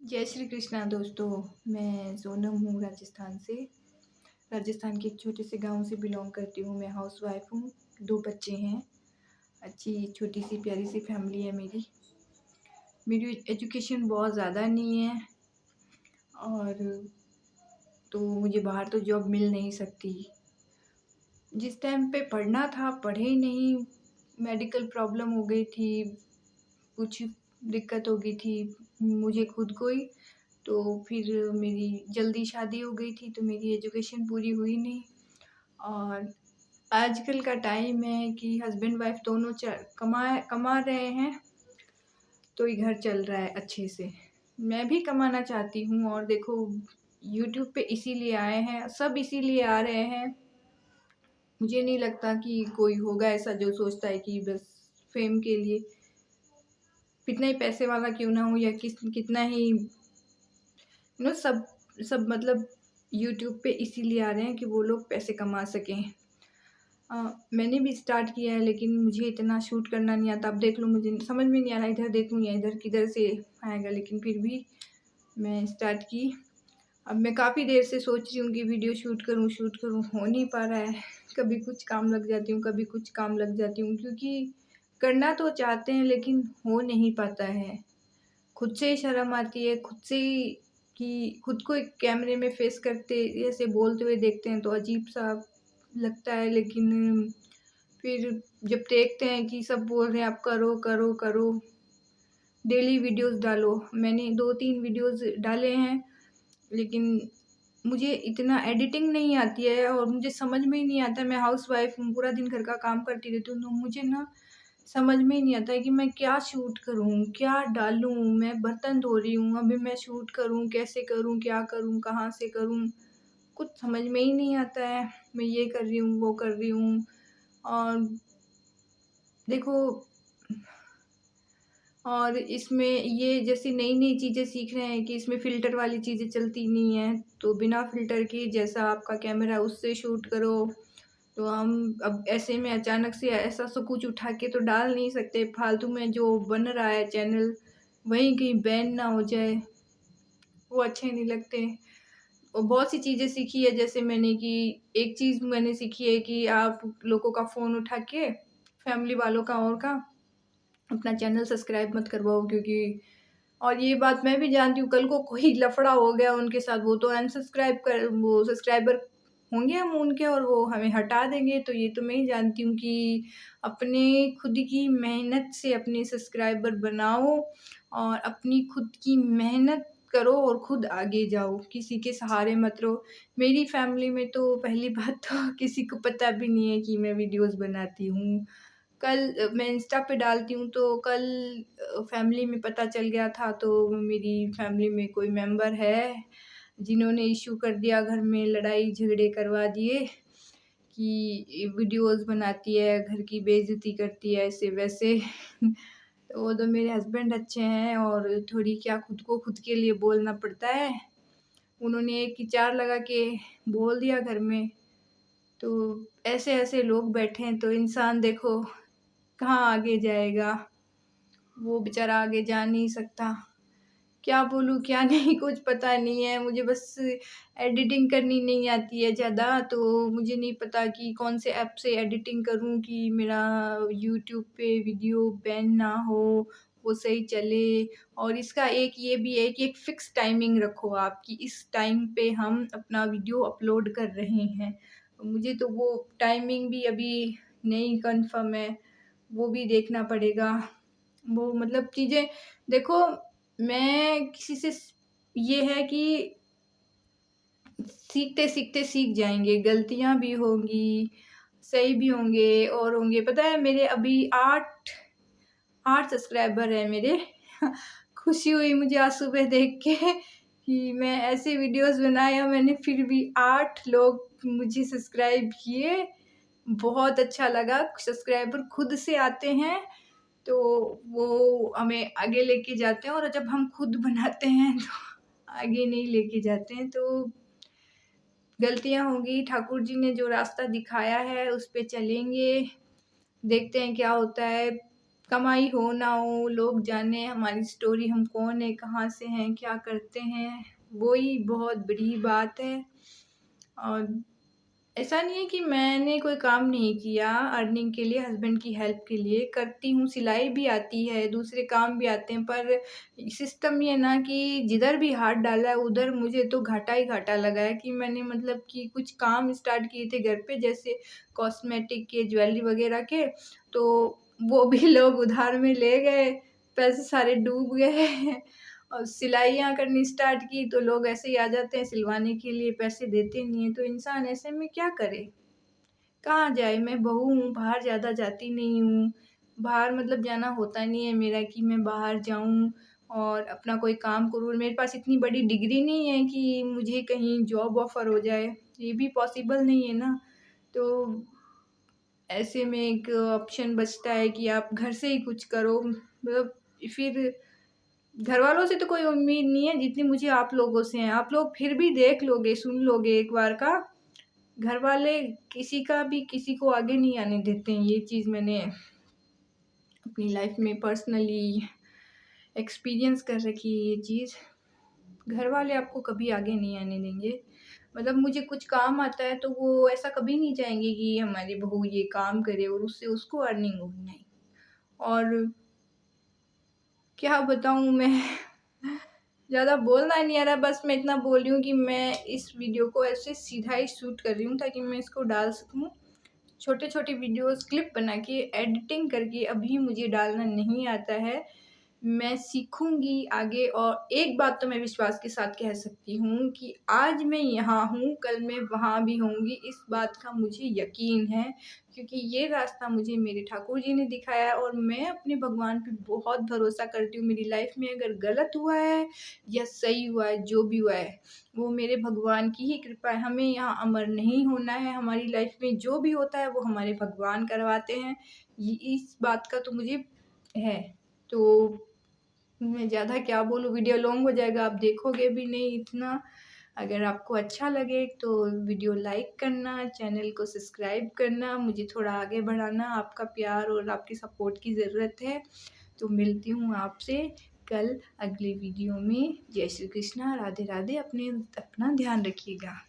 जय श्री कृष्णा दोस्तों। मैं सोनम हूँ राजस्थान से। राजस्थान के एक छोटे से गांव से बिलोंग करती हूँ। मैं हाउसवाइफ हूँ। 2 बच्चे हैं। अच्छी छोटी सी प्यारी सी फैमिली है मेरी। मेरी एजुकेशन बहुत ज़्यादा नहीं है और तो मुझे बाहर तो जॉब मिल नहीं सकती। जिस टाइम पे पढ़ना था पढ़े ही नहीं। मेडिकल प्रॉब्लम हो गई थी, कुछ दिक्कत हो गई थी मुझे खुद को ही। तो फिर मेरी जल्दी शादी हो गई थी तो मेरी एजुकेशन पूरी हुई नहीं। और आजकल का टाइम है कि हस्बैंड वाइफ दोनों कमा रहे हैं तो ये घर चल रहा है अच्छे से। मैं भी कमाना चाहती हूँ और देखो यूट्यूब पे इसीलिए आए हैं, सब इसीलिए आ रहे हैं। मुझे नहीं लगता कि कोई होगा ऐसा जो सोचता है कि बस फेम के लिए, कितना ही पैसे वाला क्यों ना हो या कितना ही सब सब मतलब यूट्यूब पे इसीलिए आ रहे हैं कि वो लोग पैसे कमा सकें। मैंने भी स्टार्ट किया है लेकिन मुझे इतना शूट करना नहीं आता। अब देख लो मुझे समझ में नहीं आ रहा इधर देखूँ या इधर किधर से आएगा, लेकिन फिर भी मैं स्टार्ट की। अब मैं काफ़ी देर से सोच रही हूँ कि वीडियो शूट करूँ, हो नहीं पा रहा है। कभी कुछ काम लग जाती हूँ, कभी कुछ काम लग जाती हूँ, क्योंकि करना तो चाहते हैं लेकिन हो नहीं पाता है। खुद से ही शर्म आती है, खुद से ही कि खुद को एक कैमरे में फेस करते ऐसे बोलते हुए देखते हैं तो अजीब-सा लगता है। लेकिन फिर जब देखते हैं कि सब बोल रहे हैं आप करो, करो, करो, डेली वीडियोज़ डालो। मैंने 2-3 वीडियोज़ डाले हैं लेकिन मुझे इतना एडिटिंग नहीं आती है और मुझे समझ में ही नहीं आता है। मैं हाउसवाइफ़ हूँ, पूरा दिन घर का काम करती रहती हूँ, तो मुझे ना समझ में ही नहीं आता है कि मैं क्या शूट करूँ, क्या डालूँ? मैं बर्तन धो रही हूँ, अभी मैं शूट करूँ, कैसे करूँ, क्या करूँ, कहाँ से करूँ? कुछ समझ में ही नहीं आता है। मैं ये कर रही हूँ, वो कर रही हूँ और देखो और इसमें ये जैसे नई-नई चीज़ें सीख रहे हैं कि इसमें फ़िल्टर वाली चीज़ें चलती नहीं हैं, तो बिना फ़िल्टर के जैसा आपका कैमरा उससे शूट करो। तो हम अब ऐसे में अचानक से ऐसा सब कुछ उठा के तो डाल नहीं सकते, फालतू में जो बन रहा है चैनल वहीं कहीं बैन ना हो जाए, वो अच्छे नहीं लगते। और बहुत सी चीज़ें सीखी है जैसे मैंने कि एक चीज़ मैंने सीखी है कि आप लोगों का फ़ोन उठा के फैमिली वालों का और का अपना चैनल सब्सक्राइब मत करवाओ, क्योंकि और ये बात मैं भी जानती हूँ कल को कोई लफड़ा हो गया उनके साथ, वो तो अनसब्सक्राइब कर वो सब्सक्राइबर होंगे हम उनके और वो हमें हटा देंगे। तो ये तो मैं ही जानती हूँ कि अपने खुद की मेहनत से अपने सब्सक्राइबर बनाओ और अपनी खुद की मेहनत करो और खुद आगे जाओ, किसी के सहारे मत रहो। मेरी फैमिली में तो पहली बात तो किसी को पता भी नहीं है कि मैं वीडियोज़ बनाती हूँ। कल मैं इंस्टा पे डालती हूँ तो कल फैमिली में पता चल गया था, तो मेरी फैमिली में कोई मेंबर है जिन्होंने इश्यू कर दिया, घर में लड़ाई झगड़े करवा दिए कि वीडियोज़ बनाती है, घर की बेइज़्ज़ती करती है, ऐसे-वैसे। तो वो तो मेरे हस्बैंड अच्छे हैं और थोड़ी क्या खुद को खुद के लिए बोलना पड़ता है। उन्होंने एक ही चार लगा के बोल दिया घर में। तो ऐसे-ऐसे लोग बैठे हैं तो इंसान देखो कहाँ आगे जाएगा? वो बेचारा आगे जा नहीं सकता। क्या बोलूँ क्या नहीं कुछ पता नहीं है। मुझे बस एडिटिंग करनी नहीं आती है ज़्यादा, तो मुझे नहीं पता कि कौन से ऐप से एडिटिंग करूँ कि मेरा यूट्यूब पे वीडियो बैन ना हो, वो सही चले। और इसका एक ये भी है कि एक फ़िक्स टाइमिंग रखो आप कि इस टाइम पे हम अपना वीडियो अपलोड कर रहे हैं। मुझे तो वो टाइमिंग भी अभी नहीं कन्फ़र्म है, वो भी देखना पड़ेगा। वो मतलब चीज़ें देखो, मैं किसी से ये है कि सीखते-सीखते सीख जाएँगे, गलतियाँ भी होंगी, सही भी होंगे और होंगे। पता है मेरे अभी 8 सब्सक्राइबर हैं मेरे। खुशी हुई मुझे आज सुबह देख के कि मैं ऐसे वीडियोज़ बनाए और मैंने फिर भी 8 लोग मुझे सब्सक्राइब किए। बहुत अच्छा लगा, सब्सक्राइबर खुद से आते हैं तो वो हमें आगे लेके जाते हैं और जब हम खुद बनाते हैं तो आगे नहीं लेके जाते हैं। तो गलतियाँ होंगी, ठाकुर जी ने जो रास्ता दिखाया है उस पे चलेंगे, देखते हैं क्या होता है। कमाई हो ना हो, लोग जाने हमारी स्टोरी, हम कौन है, कहाँ से हैं, क्या करते हैं, वो ही बहुत बड़ी बात है। और ऐसा नहीं है कि मैंने कोई काम नहीं किया अर्निंग के लिए, हस्बैंड की हेल्प के लिए करती हूँ, सिलाई भी आती है, दूसरे काम भी आते हैं, पर सिस्टम ये ना कि जिधर भी हाथ डाला है उधर मुझे तो घाटा ही घाटा लगा है कि मैंने मतलब कि कुछ काम स्टार्ट किए थे घर पे, जैसे कॉस्मेटिक के, ज्वेलरी वगैरह के, तो वो भी लोग उधार में ले गए, पैसे सारे डूब गए। और सिलाइयाँ करनी स्टार्ट की तो लोग ऐसे ही आ जाते हैं सिलवाने के लिए, पैसे देते नहीं हैं, तो इंसान ऐसे में क्या करे? कहाँ जाए? मैं बहू हूँ, बाहर ज़्यादा जाती नहीं हूँ। बाहर मतलब जाना होता नहीं है मेरा कि मैं बाहर जाऊँ और अपना कोई काम करूँ। मेरे पास इतनी बड़ी डिग्री नहीं है कि मुझे कहीं जॉब ऑफ़र हो जाए, ये भी पॉसिबल नहीं है ना। तो ऐसे में एक ऑप्शन बचता है कि आप घर से ही कुछ करो, मतलब फिर घरवालों से तो कोई उम्मीद नहीं है जितनी मुझे आप लोगों से है। आप लोग फिर भी देख लोगे, सुन लोगे एक बार का। घरवाले किसी का भी किसी को आगे नहीं आने देते हैं, ये चीज़ मैंने अपनी लाइफ में पर्सनली एक्सपीरियंस कर रखी है ये चीज़। घरवाले आपको कभी आगे नहीं आने देंगे। मतलब मुझे कुछ काम आता है तो वो ऐसा कभी नहीं चाहेंगे कि हमारी बहू ये काम करे और उससे उसको अर्निंग हो, नहीं। और क्या बताऊँ मैं? ज़्यादा बोलना नहीं आ रहा, बस मैं इतना बोल रही हूँ कि मैं इस वीडियो को ऐसे सीधा ही शूट कर रही हूँ ताकि मैं इसको डाल सकूँ। छोटे-छोटे वीडियोज़ क्लिप बना के एडिटिंग करके अभी मुझे डालना नहीं आता है। मैं सीखूँगी आगे, और एक बात तो मैं विश्वास के साथ कह सकती हूँ कि आज मैं यहाँ हूँ, कल मैं वहाँ भी होंगी, इस बात का मुझे यकीन है। क्योंकि ये रास्ता मुझे मेरे ठाकुर जी ने दिखाया है और मैं अपने भगवान पे बहुत भरोसा करती हूँ। मेरी लाइफ़ में अगर गलत हुआ है या सही हुआ है, जो भी हुआ है, वो मेरे भगवान की ही कृपा है। हमें यहाँ अमर नहीं होना है, हमारी लाइफ़ में जो भी होता है वो हमारे भगवान करवाते हैं। ये इस बात का तो मुझे है। तो मैं ज़्यादा क्या बोलूँ, वीडियो लॉन्ग हो जाएगा, आप देखोगे भी नहीं इतना। अगर आपको अच्छा लगे तो वीडियो लाइक करना, चैनल को सब्सक्राइब करना, मुझे थोड़ा आगे बढ़ाना, आपका प्यार और आपकी सपोर्ट की ज़रूरत है। तो मिलती हूँ आपसे कल अगले वीडियो में। जय श्री कृष्णा, राधे राधे, अपना ध्यान रखिएगा।